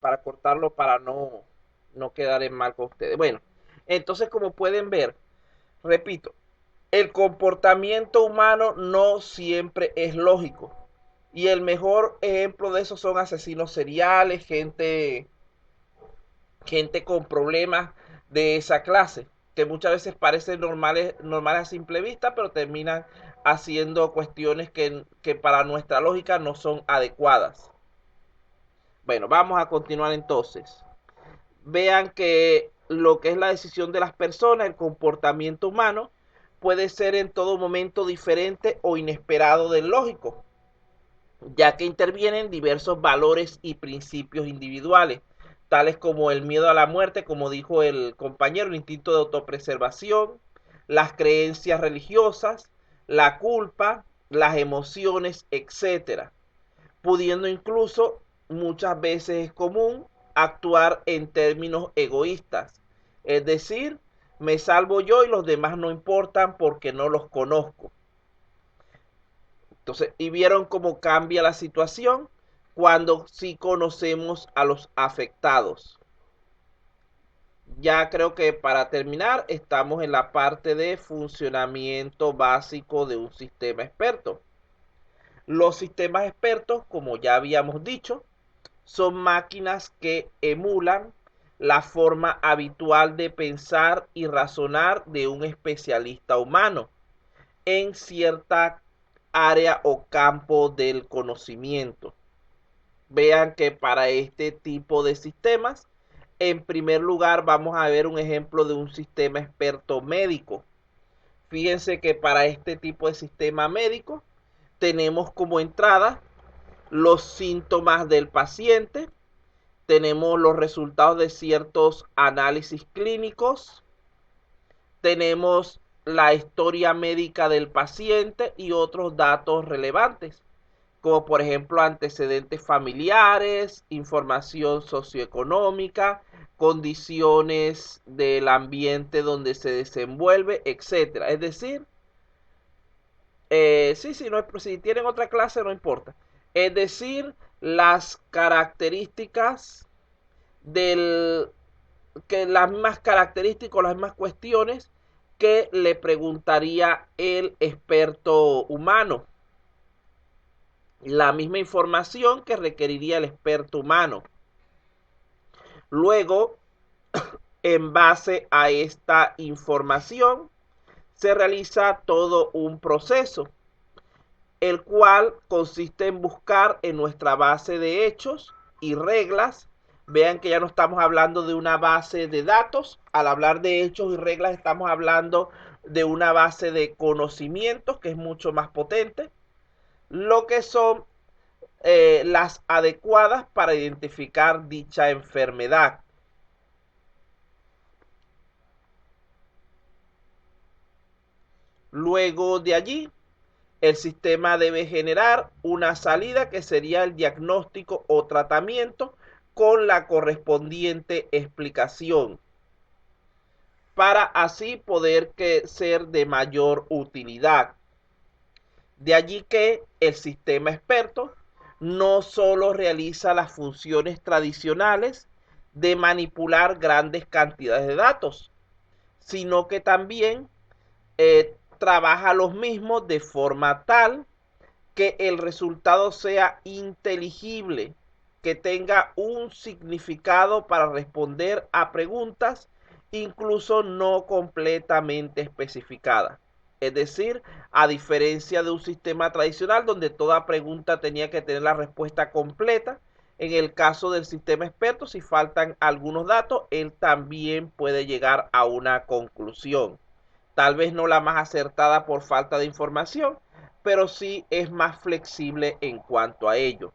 para cortarlo para no quedar en mal con ustedes. Bueno, entonces como pueden ver, repito, el comportamiento humano no siempre es lógico. Y el mejor ejemplo de eso son asesinos seriales, gente con problemas de esa clase, que muchas veces parecen normales a simple vista, pero terminan haciendo cuestiones que para nuestra lógica no son adecuadas. Bueno, vamos a continuar entonces. Vean que lo que es la decisión de las personas, el comportamiento humano, puede ser en todo momento diferente o inesperado del lógico, ya que intervienen diversos valores y principios individuales, tales como el miedo a la muerte, como dijo el compañero, el instinto de autopreservación, las creencias religiosas, la culpa, las emociones, etcétera, pudiendo incluso muchas veces es común actuar en términos egoístas, es decir, me salvo yo y los demás no importan porque no los conozco. Entonces, y vieron cómo cambia la situación cuando sí conocemos a los afectados. Ya creo que para terminar estamos en la parte de funcionamiento básico de un sistema experto. Los sistemas expertos, como ya habíamos dicho, son máquinas que emulan la forma habitual de pensar y razonar de un especialista humano en cierta área o campo del conocimiento. Vean que para este tipo de sistemas, en primer lugar vamos a ver un ejemplo de un sistema experto médico. Fíjense que para este tipo de sistema médico tenemos como entrada los síntomas del paciente, tenemos los resultados de ciertos análisis clínicos, tenemos la historia médica del paciente y otros datos relevantes, como por ejemplo antecedentes familiares, información socioeconómica, condiciones del ambiente donde se desenvuelve, etcétera. Es decir, sí, no, si tienen otra clase no importa. Es decir, las características del que las mismas características, las mismas cuestiones que le preguntaría el experto humano, la misma información que requeriría el experto humano. Luego, en base a esta información, se realiza todo un proceso, el cual consiste en buscar en nuestra base de hechos y reglas. Vean que ya no estamos hablando de una base de datos, al hablar de hechos y reglas estamos hablando de una base de conocimientos que es mucho más potente, lo que son las adecuadas para identificar dicha enfermedad. Luego de allí, el sistema debe generar una salida que sería el diagnóstico o tratamiento con la correspondiente explicación, para así poder ser de mayor utilidad. De allí que el sistema experto no solo realiza las funciones tradicionales de manipular grandes cantidades de datos, sino que también trabaja los mismos de forma tal que el resultado sea inteligible, que tenga un significado para responder a preguntas incluso no completamente especificadas. Es decir, a diferencia de un sistema tradicional donde toda pregunta tenía que tener la respuesta completa, en el caso del sistema experto, si faltan algunos datos, él también puede llegar a una conclusión. Tal vez no la más acertada por falta de información, pero sí es más flexible en cuanto a ello.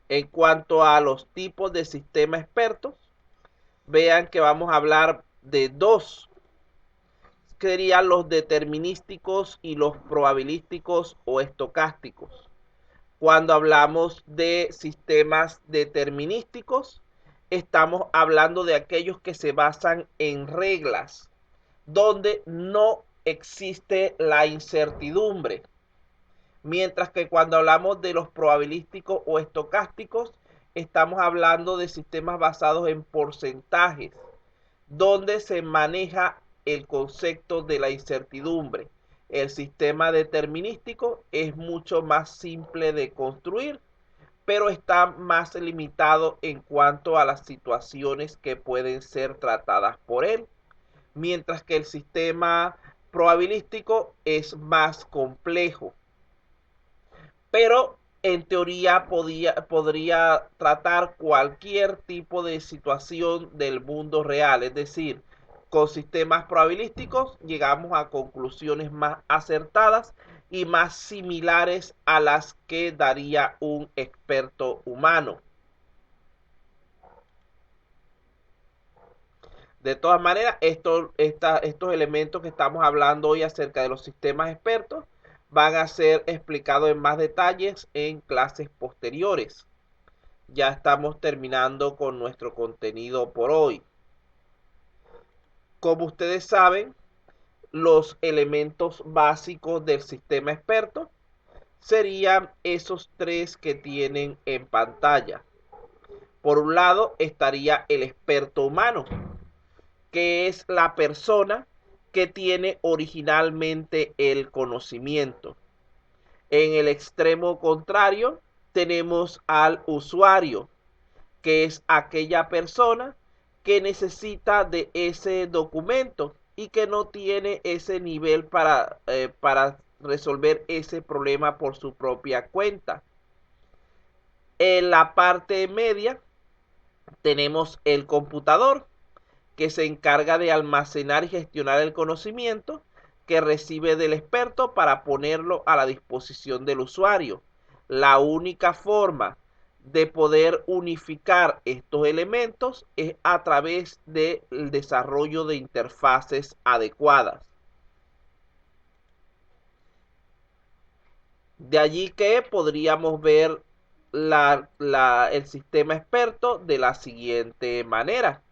En cuanto a los tipos de sistemas expertos, vean que vamos a hablar de dos, que serían los determinísticos y los probabilísticos o estocásticos. Cuando hablamos de sistemas determinísticos, estamos hablando de aquellos que se basan en reglas, donde no existe la incertidumbre. Mientras que cuando hablamos de los probabilísticos o estocásticos, estamos hablando de sistemas basados en porcentajes, donde se maneja el concepto de la incertidumbre. El sistema determinístico es mucho más simple de construir, pero está más limitado en cuanto a las situaciones que pueden ser tratadas por él, mientras que el sistema probabilístico es más complejo, pero en teoría podría tratar cualquier tipo de situación del mundo real, es decir, con sistemas probabilísticos llegamos a conclusiones más acertadas y más similares a las que daría un experto humano. De todas maneras, estos elementos que estamos hablando hoy acerca de los sistemas expertos van a ser explicados en más detalles en clases posteriores. Ya estamos terminando con nuestro contenido por hoy. Como ustedes saben, los elementos básicos del sistema experto serían esos tres que tienen en pantalla. Por un lado estaría el experto humano, que es la persona que tiene originalmente el conocimiento. En el extremo contrario tenemos al usuario, que es aquella persona que necesita de ese documento y que no tiene ese nivel para resolver ese problema por su propia cuenta. En la parte media tenemos el computador, que se encarga de almacenar y gestionar el conocimiento que recibe del experto para ponerlo a la disposición del usuario. La única forma de poder unificar estos elementos es a través del desarrollo de interfaces adecuadas. De allí que podríamos ver el sistema experto de la siguiente manera.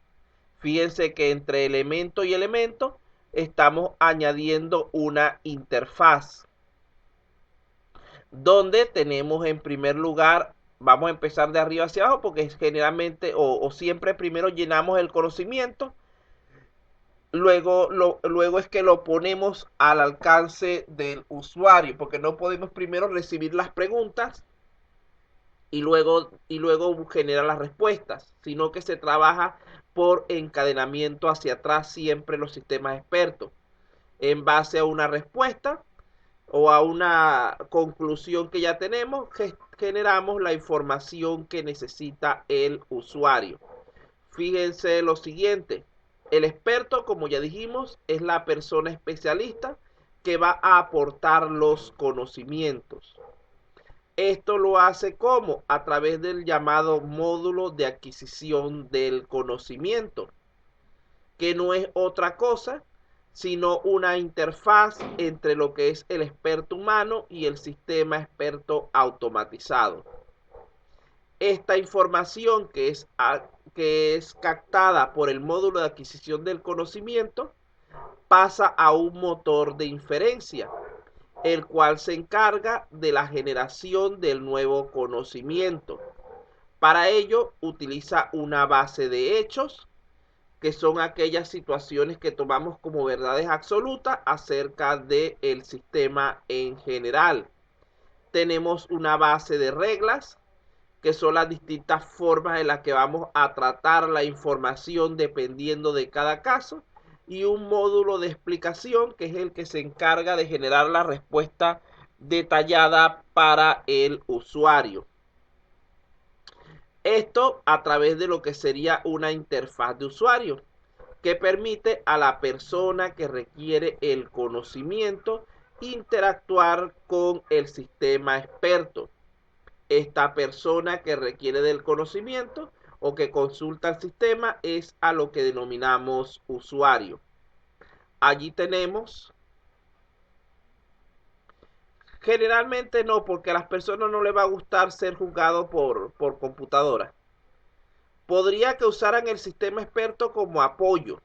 Fíjense que entre elemento y elemento estamos añadiendo una interfaz, donde tenemos en primer lugar, vamos a empezar de arriba hacia abajo porque generalmente o siempre primero llenamos el conocimiento, luego es que lo ponemos al alcance del usuario, porque no podemos primero recibir las preguntas y luego generar las respuestas, sino que se trabaja por encadenamiento hacia atrás siempre los sistemas expertos. En base a una respuesta o a una conclusión que ya tenemos, generamos la información que necesita el usuario. Fíjense lo siguiente, el experto, como ya dijimos, es la persona especialista que va a aportar los conocimientos. Esto lo hace como a través del llamado módulo de adquisición del conocimiento, que no es otra cosa sino una interfaz entre lo que es el experto humano y el sistema experto automatizado. Esta información que es captada por el módulo de adquisición del conocimiento pasa a un motor de inferencia, el cual se encarga de la generación del nuevo conocimiento. Para ello utiliza una base de hechos, que son aquellas situaciones que tomamos como verdades absolutas acerca del sistema en general. Tenemos una base de reglas, que son las distintas formas en las que vamos a tratar la información dependiendo de cada caso, y un módulo de explicación que es el que se encarga de generar la respuesta detallada para el usuario. Esto a través de lo que sería una interfaz de usuario, que permite a la persona que requiere el conocimiento interactuar con el sistema experto. Esta persona que requiere del conocimiento o que consulta el sistema es a lo que denominamos usuario. Allí tenemos, generalmente no, porque a las personas no les va a gustar ser juzgado por computadora. Podría que usaran el sistema experto como apoyo,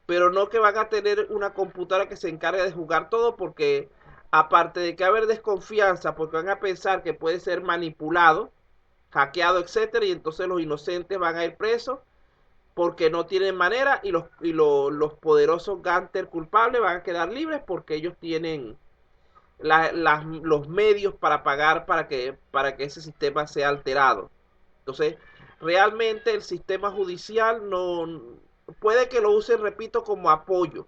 pero no que van a tener una computadora que se encargue de juzgar todo, porque aparte de que va a haber desconfianza porque van a pensar que puede ser manipulado, hackeado, etcétera, y entonces los inocentes van a ir presos porque no tienen manera y los poderosos gánster culpables van a quedar libres porque ellos tienen los medios para pagar para que ese sistema sea alterado. Entonces, realmente el sistema judicial no puede que lo usen, repito, como apoyo.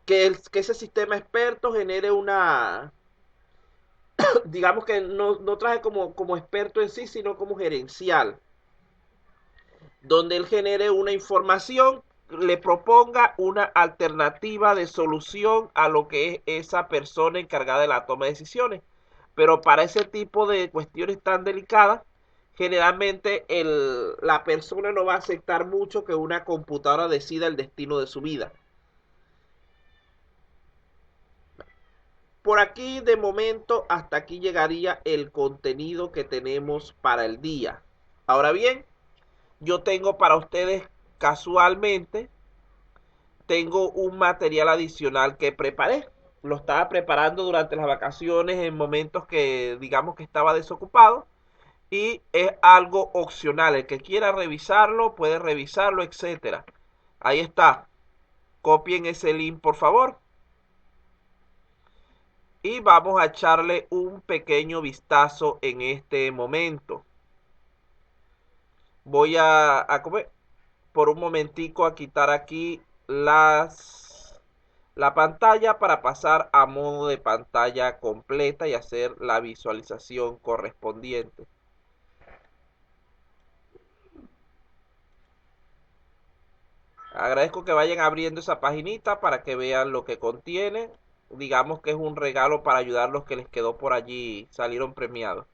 Que ese sistema experto genere una, digamos que no traje como experto en sí, sino como gerencial, donde él genere una información, le proponga una alternativa de solución a lo que es esa persona encargada de la toma de decisiones. Pero para ese tipo de cuestiones tan delicadas, generalmente la persona no va a aceptar mucho que una computadora decida el destino de su vida. Por aquí, de momento, hasta aquí llegaría el contenido que tenemos para el día. Ahora bien, yo tengo para ustedes casualmente, tengo un material adicional que preparé. Lo estaba preparando durante las vacaciones en momentos que digamos que estaba desocupado. Y es algo opcional. El que quiera revisarlo, puede revisarlo, etcétera. Ahí está. Copien ese link, por favor. Y vamos a echarle un pequeño vistazo en este momento. Voy a comer por un momentico a quitar aquí la pantalla para pasar a modo de pantalla completa y hacer la visualización correspondiente. Agradezco que vayan abriendo esa paginita para que vean lo que contiene. Digamos que es un regalo para ayudar a los que les quedó por allí, salieron premiados.